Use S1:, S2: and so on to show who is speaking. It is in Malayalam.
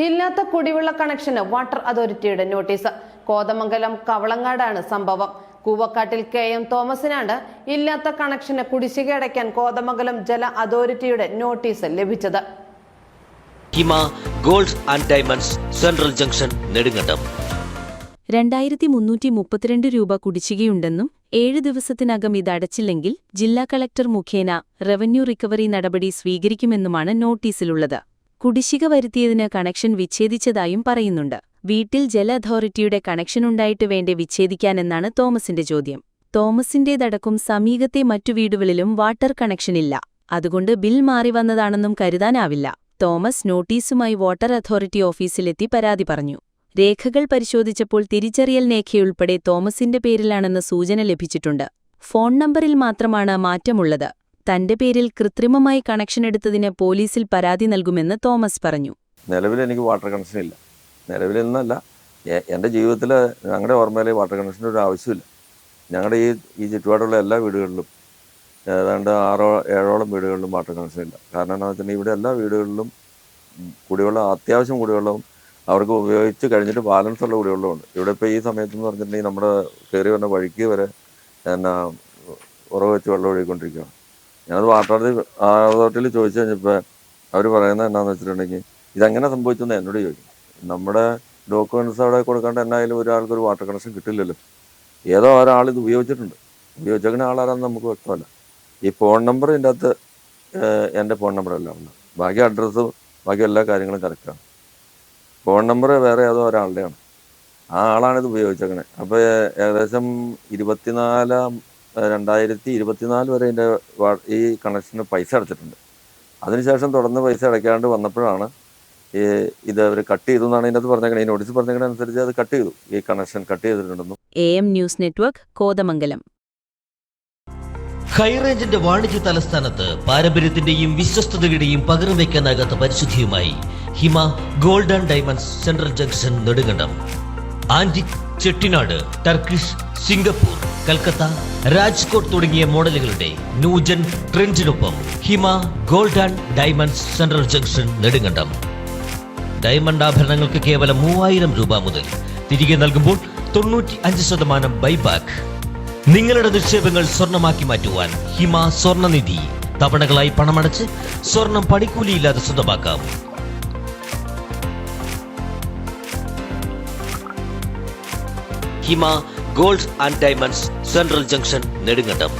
S1: ഇല്ലാത്ത കുടിവെള്ള കണക്ഷന് വാട്ടർ അതോറിറ്റിയുടെ നോട്ടീസ്. കോതമംഗലം കവളങ്ങാടാണ് സംഭവം. കൂവക്കാട്ടിൽ KM തോമസിനാണ് ഇല്ലാത്ത കണക്ഷന് കുടിശ്ശിക അടയ്ക്കാൻ കോതമംഗലം ജല അതോറിറ്റിയുടെ നോട്ടീസ് ലഭിച്ചത്.
S2: Hima gold and diamonds, central junction, Nedumkandam.
S3: 2332 രൂപ കുടിശ്ശികയുണ്ടെന്നും 7 ദിവസത്തിനകം ഇത് അടച്ചില്ലെങ്കിൽ ജില്ലാ കളക്ടർ മുഖേന റവന്യൂ റിക്കവറി നടപടി സ്വീകരിക്കുമെന്നുമാണ് നോട്ടീസിലുള്ളത്. കുടിശ്ശിക വരുത്തിയതിന് കണക്ഷൻ വിച്ഛേദിച്ചതായും പറയുന്നുണ്ട്. വീട്ടിൽ ജല അതോറിറ്റിയുടെ കണക്ഷനുണ്ടായിട്ട് വേണ്ടേ വിച്ഛേദിക്കാനെന്നാണ് തോമസിന്റെ ചോദ്യം. തോമസിന്റേതടക്കം സമീപത്തെ മറ്റു വീടുകളിലും വാട്ടർ കണക്ഷനില്ല. അതുകൊണ്ട് ബിൽ മാറി വന്നതാണെന്നും കരുതാനാവില്ല. തോമസ് നോട്ടീസുമായി വാട്ടർ അതോറിറ്റി ഓഫീസിലെത്തി പരാതി പറഞ്ഞു. രേഖകൾ പരിശോധിച്ചപ്പോൾ തിരിച്ചറിയൽ രേഖയുൾപ്പെടെ തോമസിന്റെ പേരിലാണെന്ന് സൂചന ലഭിച്ചിട്ടുണ്ട്. ഫോൺ നമ്പറിൽ മാത്രമാണ് മാറ്റമുള്ളത്. തന്റെ പേരിൽ കൃത്രിമമായി കണക്ഷൻ എടുത്തതിന് പോലീസിൽ പരാതി നൽകുമെന്ന് തോമസ് പറഞ്ഞു.
S4: നിലവിൽ എനിക്ക് വാട്ടർ കണക്ഷൻ ഇല്ല. നിലവിലെന്നല്ല, എൻ്റെ ജീവിതത്തിൽ ഞങ്ങളുടെ ഓർമ്മയിൽ വാട്ടർ കണക്ഷൻ്റെ ഒരു ആവശ്യമില്ല. ഞങ്ങളുടെ ഈ ചുറ്റുപാടുള്ള എല്ലാ വീടുകളിലും ഏതാണ്ട് 6-7ഓളം വീടുകളിലും വാട്ടർ കണക്ഷൻ ഇല്ല. കാരണം എന്താണെന്ന് വെച്ചിട്ടുണ്ടെങ്കിൽ ഇവിടെ എല്ലാ വീടുകളിലും കുടിവെള്ളം, അത്യാവശ്യം കുടിവെള്ളവും അവർക്ക് ഉപയോഗിച്ച് കഴിഞ്ഞിട്ട് ബാലൻസ് ഉള്ള കുടിവെള്ളമുണ്ട്. ഇവിടെ ഇപ്പോൾ ഈ സമയത്തെന്ന് പറഞ്ഞിട്ടുണ്ടെങ്കിൽ നമ്മുടെ കയറി വന്ന വഴിക്ക് വരെ എന്നാ ഉറവ് വെച്ച് വെള്ളം ഒഴുകിക്കൊണ്ടിരിക്കുകയാണ്. ഞാനത് വാട്ടർ അതോറിറ്റിയിൽ ചോദിച്ചു കഴിഞ്ഞപ്പോൾ അവർ പറയുന്നത് എന്താണെന്ന് വെച്ചിട്ടുണ്ടെങ്കിൽ ഇതെങ്ങനെ സംഭവിച്ചെന്ന് എന്നോട് ചോദിക്കും. നമ്മുടെ ഡോക്യുമെൻറ്റ്സ് അവിടെ കൊടുക്കാണ്ട് എന്നായാലും ഒരാൾക്കൊരു വാട്ടർ കണക്ഷൻ കിട്ടില്ലല്ലോ. ഏതോ ഒരാൾ ഇത് ഉപയോഗിച്ചിട്ടുണ്ട്. ഉപയോഗിച്ചേക്കുന്ന ആളാരാന്ന് നമുക്ക് വ്യക്തമല്ല. ഈ ഫോൺ നമ്പർ ഇതിൻ്റെ അകത്ത് എൻ്റെ ഫോൺ നമ്പറല്ല ഉണ്ട്. ബാക്കി അഡ്രസ്സും ബാക്കി എല്ലാ കാര്യങ്ങളും കറക്റ്റാണ്. ഫോൺ നമ്പർ വേറെ ഏതോ ഒരാളുടെയാണ്. ആ ആളാണിത് ഉപയോഗിച്ചേക്കണേ. അപ്പോൾ ഏകദേശം 2024 വരെ ഇതിൻ്റെ ഈ കണക്ഷന് പൈസ അടച്ചിട്ടുണ്ട്. അതിനുശേഷം തുടർന്ന് പൈസ അടയ്ക്കാണ്ട് വന്നപ്പോഴാണ് ഇത് അവർ കട്ട് ചെയ്തു എന്നാണ് ഇതിനകത്ത് പറഞ്ഞേക്കണേ. ഈ നോട്ടീസ് പറഞ്ഞേക്കണ അനുസരിച്ച് അത് കട്ട് ചെയ്തു. ഈ കണക്ഷൻ കട്ട് ചെയ്തിട്ടുണ്ടെന്നും.
S3: AM news network, Kothamangalam.
S2: ഹൈറേഞ്ചിന്റെ വാണിജ്യ തലസ്ഥാനത്ത് പാരമ്പര്യത്തിന്റെയും വിശ്വസ്തതയുടെയും പകരം വയ്ക്കാനാകാത്ത പരിശുദ്ധിയുമായി Hima gold and diamonds, central junction, Nedumkandam. Antique, Chettinad, Turkish, Singapore, Calcutta, Rajkot തുടങ്ങിയ മോഡലുകളുടെ ന്യൂജൻ ട്രെൻഡിനൊപ്പം Hima gold and diamonds, central junction, Nedumkandam. Diamond ആഭരണങ്ങൾക്ക് കേവലം 3000 രൂപ മുതൽ. തിരികെ നൽകുമ്പോൾ 95% ബൈബാക്ക്. നിങ്ങളുടെ നിക്ഷേപങ്ങൾ സ്വർണമാക്കി മാറ്റുവാൻ ഹിമ സ്വർണനിധി. തവണകളായി പണമടച്ച് സ്വർണം പണിക്കൂലിയില്ലാതെ സ്വന്തമാക്കാം. Hima gold and diamonds, central junction, Nedumkandam.